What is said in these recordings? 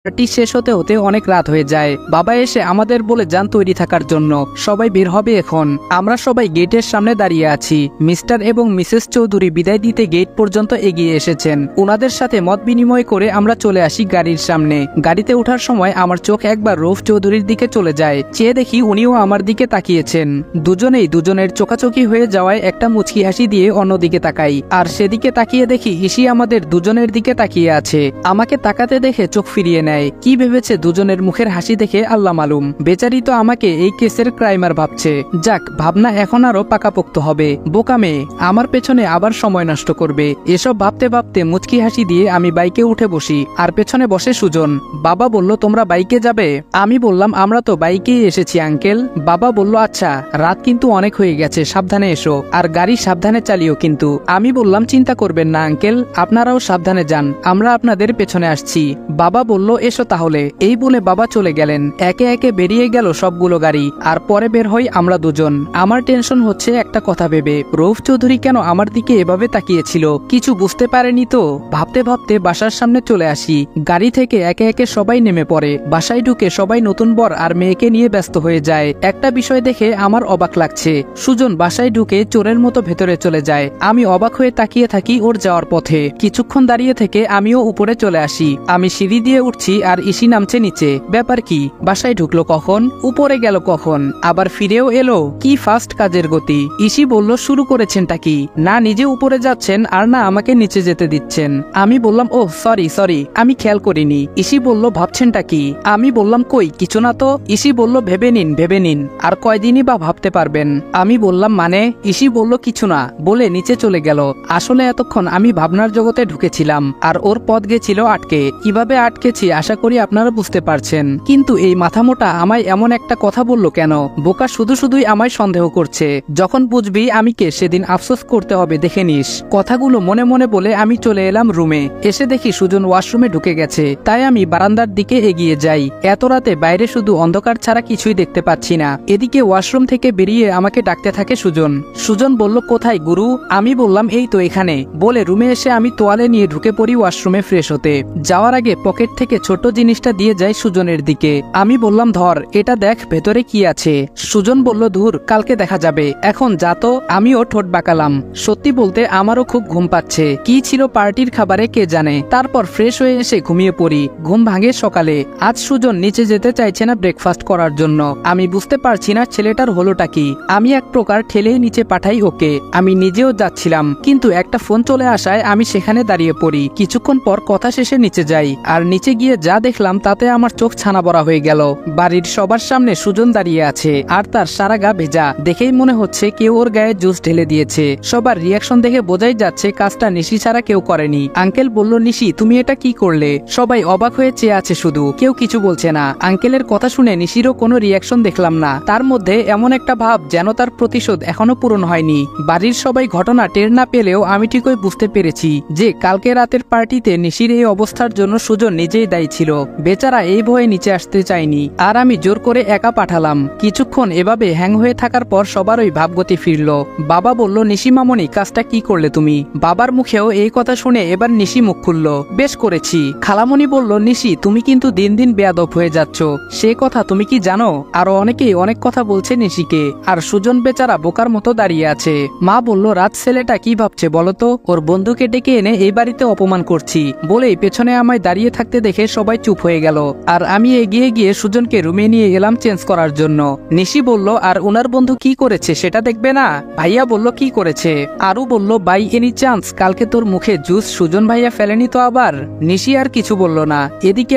Party শেষ হতে হতে অনেক রাত হয়ে যায়। বাবা এসে আমাদের বলে যান তৈরি থাকার জন্য, সবাই বের হবে এখন। আমরা সবাই গেটের সামনে দাঁড়িয়ে আছি। মিস্টার এবং মিসেস চৌধুরী বিদায় দিতে গেট পর্যন্ত এগিয়ে এসেছেন। ওনাদের সাথে মত বিনিময় করে আমরা চলে আসি গাড়ির সামনে। গাড়িতে ওঠার সময় আমার চোখ একবার রৌফ চৌধুরীর দিকে চলে যায়। চেয়ে দেখি উনিও আমার দিকে তাকিয়েছেন। দুজনেই দুজনের চোখাচোখি হয়ে যাওয়ায় একটা মুচকি হাসি দিয়ে অন্যদিকে তাকাই, আর সেদিকে তাকিয়ে দেখি ইসি আমাদের দুজনের দিকে তাকিয়ে আছে। আমাকে তাকাতে দেখে চোখ ফিরিয়ে কি ভেবেছে দুজনের মুখের হাসি দেখে আল্লাহ মালুম। বেচারি তো আমাকে এই কেসের ক্রাইমার ভাবছে। যাক, ভাবনা এখন আরো পাকাপোক্ত হবে। বোকা মেয়ে আমার পেছনে আবার সময় নষ্ট করবে। এসব ভাবতে ভাবতে মুচকি হাসি দিয়ে আমি বাইকে উঠে বসি, আর পেছনে বসে সুজন। বাবা বলল, তোমরা বাইকে যাবে? আমি বললাম, আমরা তো বাইকেই এসেছি আঙ্কেল। বাবা বলল, আচ্ছা, রাত কিন্তু অনেক হয়ে গেছে, সাবধানে এসো, আর গাড়ি সাবধানে চালিও কিন্তু। আমি বললাম, চিন্তা করবেন না আঙ্কেল, আপনারাও সাবধানে যান, আমরা আপনাদের পেছনে আসছি। বাবা বলল, এসো তাহলে। এই বলে বাবা চলে গেলেন। একে একে বেরিয়ে গেল সবগুলো গাড়ি, আর পরে বের হই আমরা দুজন। আমার টেনশন হচ্ছে একটা কথা ভেবে, রৌফ চৌধুরী কেন আমার দিকে এভাবে তাকিয়েছিল, কিছু বুঝতে পারেনি তো। ভাবতে ভাবতে বাসার সামনে চলে আসি। গাড়ি থেকে একে একে সবাই নেমে পড়ে। বাসায় ঢুকে সবাই নতুন বর আর মেয়েকে নিয়ে ব্যস্ত হয়ে যায়। একটা বিষয় দেখে আমার অবাক লাগছে, সুজন বাসায় ঢুকে চোরের মতো ভেতরে চলে যায়। আমি অবাক হয়ে তাকিয়ে থাকি ওর যাওয়ার পথে। কিছুক্ষণ দাঁড়িয়ে থেকে আমিও উপরে চলে আসি। আমি সিঁড়ি দিয়ে উঠছি আর ইসি নামছে নিচে। ব্যাপার কি, বাসায় ঢুকলো কখন, উপরে গেল কখন, আবার ফিরেও এলো, কি ফাস্ট কাজের গতি। ইসি বলল, শুরু করেছেনটা কি? না নিজে উপরে যাচ্ছেন আর না আমাকে নিচে যেতে দিচ্ছেন। আমি বললাম, ও সরি, আমি খেয়াল করিনি। ইসি বলল, ভাবছেনটা কি? আমি বললাম, কই কিছু না তো। ইসি বলল, ভেবে নিন, আর কয়দিনই বা ভাবতে পারবেন? আমি বললাম, মানে? ইসি বলল, কিছু না, বলে নিচে চলে গেল। আসলে এতক্ষণ আমি ভাবনার জগতে ঢুকেছিলাম, আর ওর পথ গেছিল আটকে। কিভাবে আটকেছি আশা করি আপনারা বুঝতে পারছেন। কিন্তু এই মাথামোটা আমায় এমন একটা কথা বলল কেন? বোকা শুধুই আমায় সন্দেহ করছে। যখন বুঝবি আমি কে, সেদিন আফসোস করতে হবে, দেখে নিস। কথাগুলো মনে মনে বলে আমি চলে এলাম রুমে। এসে দেখি সুজন ওয়াশরুমে ঢুকে গেছে। তাই আমি বারান্দার দিকে এগিয়ে যাই। এত রাতে বাইরে শুধু অন্ধকার ছাড়া কিছুই দেখতে পাচ্ছি না। এদিকে ওয়াশরুম থেকে বেরিয়ে আমাকে ডাকতে থাকে সুজন। সুজন বলল, কোথায় গুরু? আমি বললাম, এই তো এখানে। বলে রুমে এসে আমি তোয়ালে নিয়ে ঢুকে পড়ি ওয়াশরুমে ফ্রেশ হতে। যাওয়ার আগে পকেট থেকে ছোট জিনিসটা দিয়ে যাই সুজনের দিকে। আমি বললাম, ধর, এটা দেখ ভেতরে কি আছে। সুজন বলল, ধুর, কালকে দেখা যাবে, এখন যা তো। আমিও ঠোঁট বাঁকালাম। সত্যি বলতে আমারও খুব ঘুম পাচ্ছে। কি ছিল পার্টির খাবারে কে জানে। তারপর ফ্রেশ হয়ে এসে ঘুমিয়ে পড়ি। ঘুম ভাঙে সকালে। আজ সুজন নিচে যেতে চাইছে না ব্রেকফাস্ট করার জন্য। আমি বুঝতে পারছি না ছেলেটার হলোটা কি। আমি এক প্রকার ঠেলেই নিচে পাঠাই ওকে। আমি নিজেও যাচ্ছিলাম, কিন্তু একটা ফোন চলে আসায় আমি সেখানে দাঁড়িয়ে পড়ি। কিছুক্ষণ পর কথা শেষে নিচে যাই, আর নিচে গিয়ে যা দেখলাম তাতে আমার চোখ ছানা বড়া হয়ে গেল। বাড়ির সবার সামনে সুজন দাঁড়িয়ে আছে, আর তার সারা গা ভেজা। দেখেই মনে হচ্ছে কেউ ওর গায়ে জুস ঢেলে দিয়েছে। সবার রিয়াকশন দেখে বোঝাই যাচ্ছে কাজটা নিশি ছাড়া কেউ করেনি। আঙ্কেল বলল, নিশি তুমি এটা কি করলে? সবাই অবাক হয়ে চেয়ে আছে, শুধু কেউ কিছু বলছে না। আঙ্কেলের কথা শুনে নিশিরও কোনো রিয়াকশন দেখলাম না। তার মধ্যে এমন একটা ভাব যেন তার প্রতিশোধ এখনো পূরণ হয়নি। বাড়ির সবাই ঘটনা টের না পেলেও আমি ঠিকই বুঝতে পেরেছি যে কালকে রাতের পার্টিতে নিশির এই অবস্থার জন্য সুজন নিজেই দায়ী ছিল। বেচারা এই ভয়ে নিচে আসতে চায়নি, আর আমি জোর করে একা পাঠালাম। কিছুক্ষণ এভাবে হ্যাং হয়ে থাকার পর সবারই ভাবগতি ফিরল। বাবা বলল, নিশি মামনি, কাজটা কি করলে তুমি? বাবার মুখেও এই কথা শুনে এবার নিশি মুখ খুলল, বেশ করেছি। খালামণি বলল, নিশি তুমি কিন্তু দিন দিন বেয়াদব হয়ে যাচ্ছ, সে কথা তুমি কি জানো? আরো অনেকেই অনেক কথা বলছে নিশিকে, আর সুজন বেচারা বোকার মতো দাঁড়িয়ে আছে। মা বলল, রাত ছেলেটা কি ভাবছে বলতো, ওর বন্ধুকে ডেকে এনে এই বাড়িতে অপমান করছি। বলেই পেছনে আমায় দাঁড়িয়ে থাকতে দেখে সবাই চুপ হয়ে গেল, আর আমি এগিয়ে গিয়ে সুজনকে রুমে নিয়ে গেলাম চেঞ্জ করার জন্য। নিশি বলল, আর উনার বন্ধু কি করেছে সেটা দেখবে না? ভাইয়া বলল, কি করেছে? আরু বলল, বাই এনি চান্স কালকে তোর মুখে জুস সুজন ভাইয়া ফেলেনি তো আবার? নিশি আর কিছু বলল না। এদিকে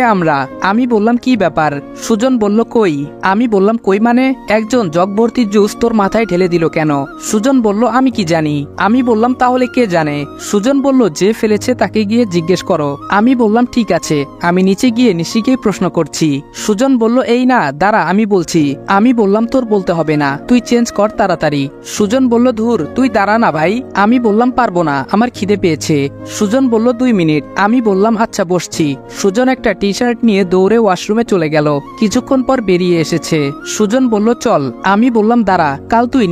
আমি বললাম, কি ব্যাপার? সুজন বলল, কই? আমি বললাম, কই মানে? একজন জগ ভর্তি জুস তোর মাথায় ঢেলে দিল কেন? সুজন বলল, আমি কি জানি। আমি বললাম, তাহলে কে জানে? সুজন বলল, যে ফেলেছে তাকে গিয়ে জিজ্ঞেস করো। আমি বললাম, ঠিক আছে, আমি নিচে গিয়ে নিশিকে প্রশ্ন করছি। সুজন বলল, এই না, দাঁড়া আমি বলছি। আমি বললাম, তোর বলতে হবে না, তুই চেঞ্জ কর তাড়াতাড়ি। সুজন বলল, ধুর, তুই দাঁড়া না ভাই। আমি বললাম, পারবো না, আমার খিদে পেয়েছে। সুজন বলল, 2 মিনিট। আমি বললাম, আচ্ছা বসছি। সুজন একটা টি শার্ট নিয়ে দৌড়ে ওয়াশরুমে চলে গেল। কিছুক্ষণ পর বেরিয়ে এসেছে। সুজন বলল, চল। আমি বললাম, দাঁড়া, কাল তুই